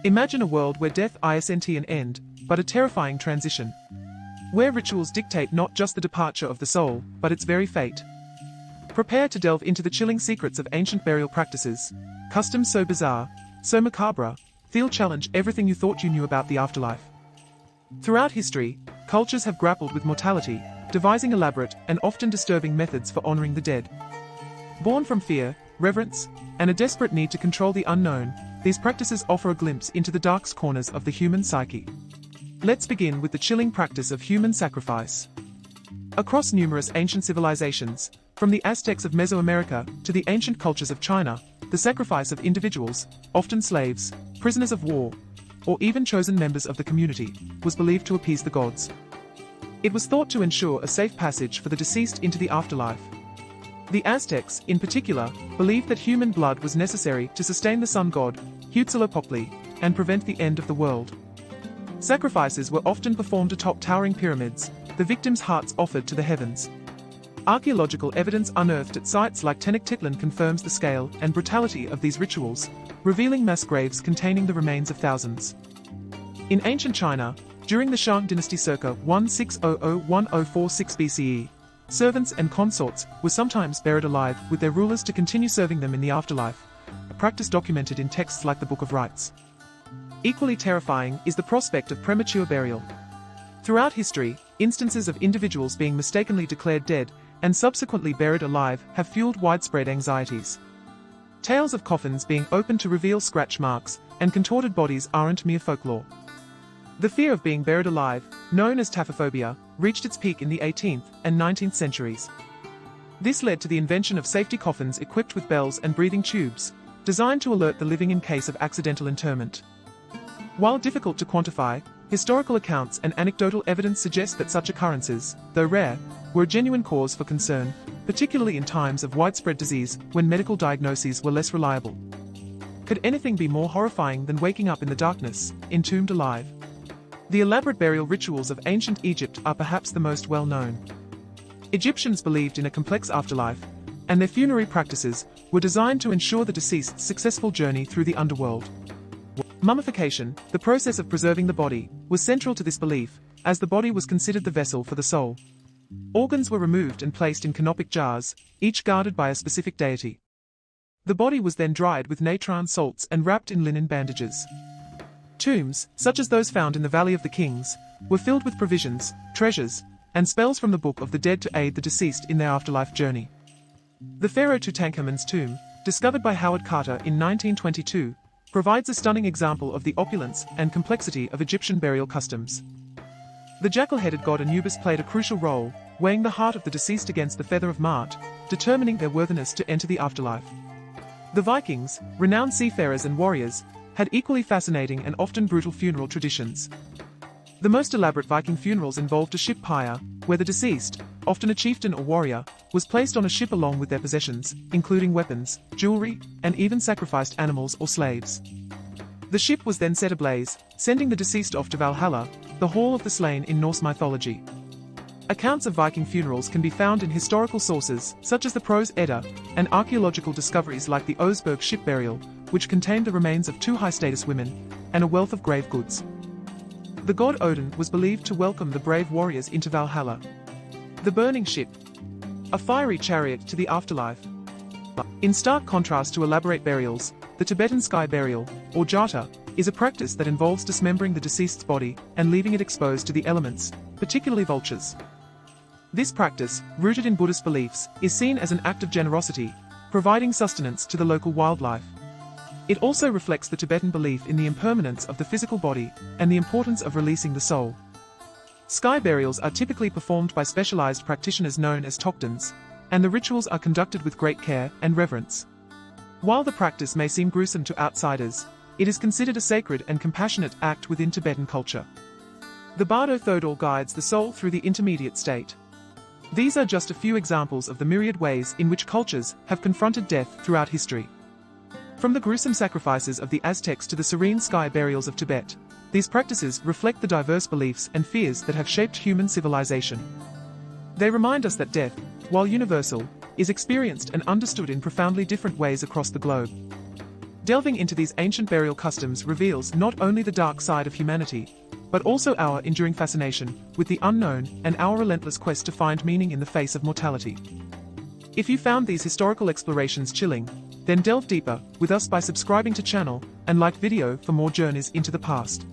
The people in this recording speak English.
Imagine a world where death isn't an end, but a terrifying transition. Where rituals dictate not just the departure of the soul, but its very fate. Prepare to delve into the chilling secrets of ancient burial practices, customs so bizarre, so macabre, they'll challenge everything you thought you knew about the afterlife. Throughout history, cultures have grappled with mortality, devising elaborate and often disturbing methods for honoring the dead. Born from fear, reverence, and a desperate need to control the unknown, these practices offer a glimpse into the darkest corners of the human psyche. Let's begin with the chilling practice of human sacrifice. Across numerous ancient civilizations, from the Aztecs of Mesoamerica to the ancient cultures of China, the sacrifice of individuals, often slaves, prisoners of war, or even chosen members of the community, was believed to appease the gods. It was thought to ensure a safe passage for the deceased into the afterlife. The Aztecs, in particular, believed that human blood was necessary to sustain the sun god, Huitzilopochtli, and prevent the end of the world. Sacrifices were often performed atop towering pyramids, the victims' hearts offered to the heavens. Archaeological evidence unearthed at sites like Tenochtitlan confirms the scale and brutality of these rituals, revealing mass graves containing the remains of thousands. In ancient China, during the Shang dynasty circa 1600–1046 BCE, servants and consorts were sometimes buried alive with their rulers to continue serving them in the afterlife, a practice documented in texts like the Book of Rites. Equally terrifying is the prospect of premature burial. Throughout history, instances of individuals being mistakenly declared dead and subsequently buried alive have fueled widespread anxieties. Tales of coffins being opened to reveal scratch marks and contorted bodies aren't mere folklore. The fear of being buried alive, known as taphophobia, reached its peak in the 18th and 19th centuries. This led to the invention of safety coffins equipped with bells and breathing tubes, designed to alert the living in case of accidental interment. While difficult to quantify, historical accounts and anecdotal evidence suggest that such occurrences, though rare, were a genuine cause for concern, particularly in times of widespread disease when medical diagnoses were less reliable. Could anything be more horrifying than waking up in the darkness, entombed alive? The elaborate burial rituals of ancient Egypt are perhaps the most well-known. Egyptians believed in a complex afterlife, and their funerary practices were designed to ensure the deceased's successful journey through the underworld. Mummification, the process of preserving the body, was central to this belief, as the body was considered the vessel for the soul. Organs were removed and placed in canopic jars, each guarded by a specific deity. The body was then dried with natron salts and wrapped in linen bandages. Tombs, such as those found in the Valley of the Kings, were filled with provisions, treasures, and spells from the Book of the Dead to aid the deceased in their afterlife journey. The pharaoh Tutankhamun's tomb, discovered by Howard Carter in 1922, provides a stunning example of the opulence and complexity of Egyptian burial customs. The jackal-headed god Anubis played a crucial role, weighing the heart of the deceased against the feather of Mart, determining their worthiness to enter the afterlife. The Vikings, renowned seafarers and warriors, had equally fascinating and often brutal funeral traditions. The most elaborate Viking funerals involved a ship pyre, where the deceased, often a chieftain or warrior, was placed on a ship along with their possessions, including weapons, jewelry, and even sacrificed animals or slaves. The ship was then set ablaze, sending the deceased off to Valhalla, the hall of the slain in Norse mythology. Accounts of Viking funerals can be found in historical sources, such as the Prose Edda, and archaeological discoveries like the Oseberg ship burial, which contained the remains of two high-status women, and a wealth of grave goods. The god Odin was believed to welcome the brave warriors into Valhalla. The burning ship, a fiery chariot to the afterlife. In stark contrast to elaborate burials, the Tibetan sky burial, or jata, is a practice that involves dismembering the deceased's body and leaving it exposed to the elements, particularly vultures. This practice, rooted in Buddhist beliefs, is seen as an act of generosity, providing sustenance to the local wildlife. It also reflects the Tibetan belief in the impermanence of the physical body and the importance of releasing the soul. Sky burials are typically performed by specialized practitioners known as tokdens, and the rituals are conducted with great care and reverence. While the practice may seem gruesome to outsiders, it is considered a sacred and compassionate act within Tibetan culture. The Bardo Thodol guides the soul through the intermediate state. These are just a few examples of the myriad ways in which cultures have confronted death throughout history. From the gruesome sacrifices of the Aztecs to the serene sky burials of Tibet, these practices reflect the diverse beliefs and fears that have shaped human civilization. They remind us that death, while universal, is experienced and understood in profoundly different ways across the globe. Delving into these ancient burial customs reveals not only the dark side of humanity, but also our enduring fascination with the unknown and our relentless quest to find meaning in the face of mortality. If you found these historical explorations chilling, then delve deeper with us by subscribing to channel and like video for more journeys into the past.